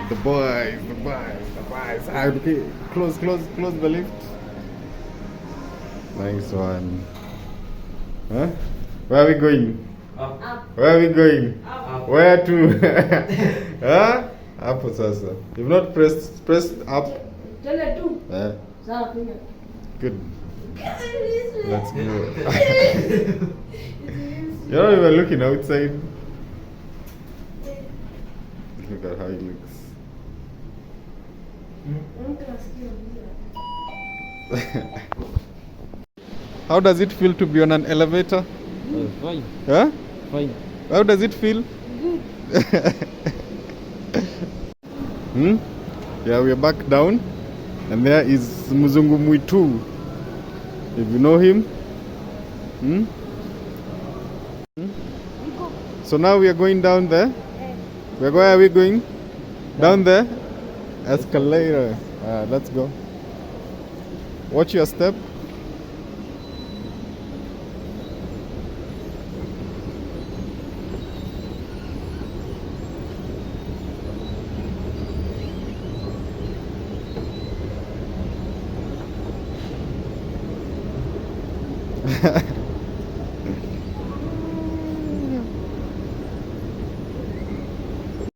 The boys. Ah, okay. Close the lift. Nice one. Huh? Where are we going? Up. Where are we going? Up. Where to? Huh? Up sasa. You've not pressed up. Good. Let's go. You know, we were looking outside. Look at how he looks. How does it feel to be on an elevator? Fine. Huh? Fine. How does it feel? Hmm? Yeah, we are back down. And there is Muzungu Mwitu. If you know him. Hmm? So now we are going down there. Where are we going? Down there? Escalator. Let's go. Watch your step.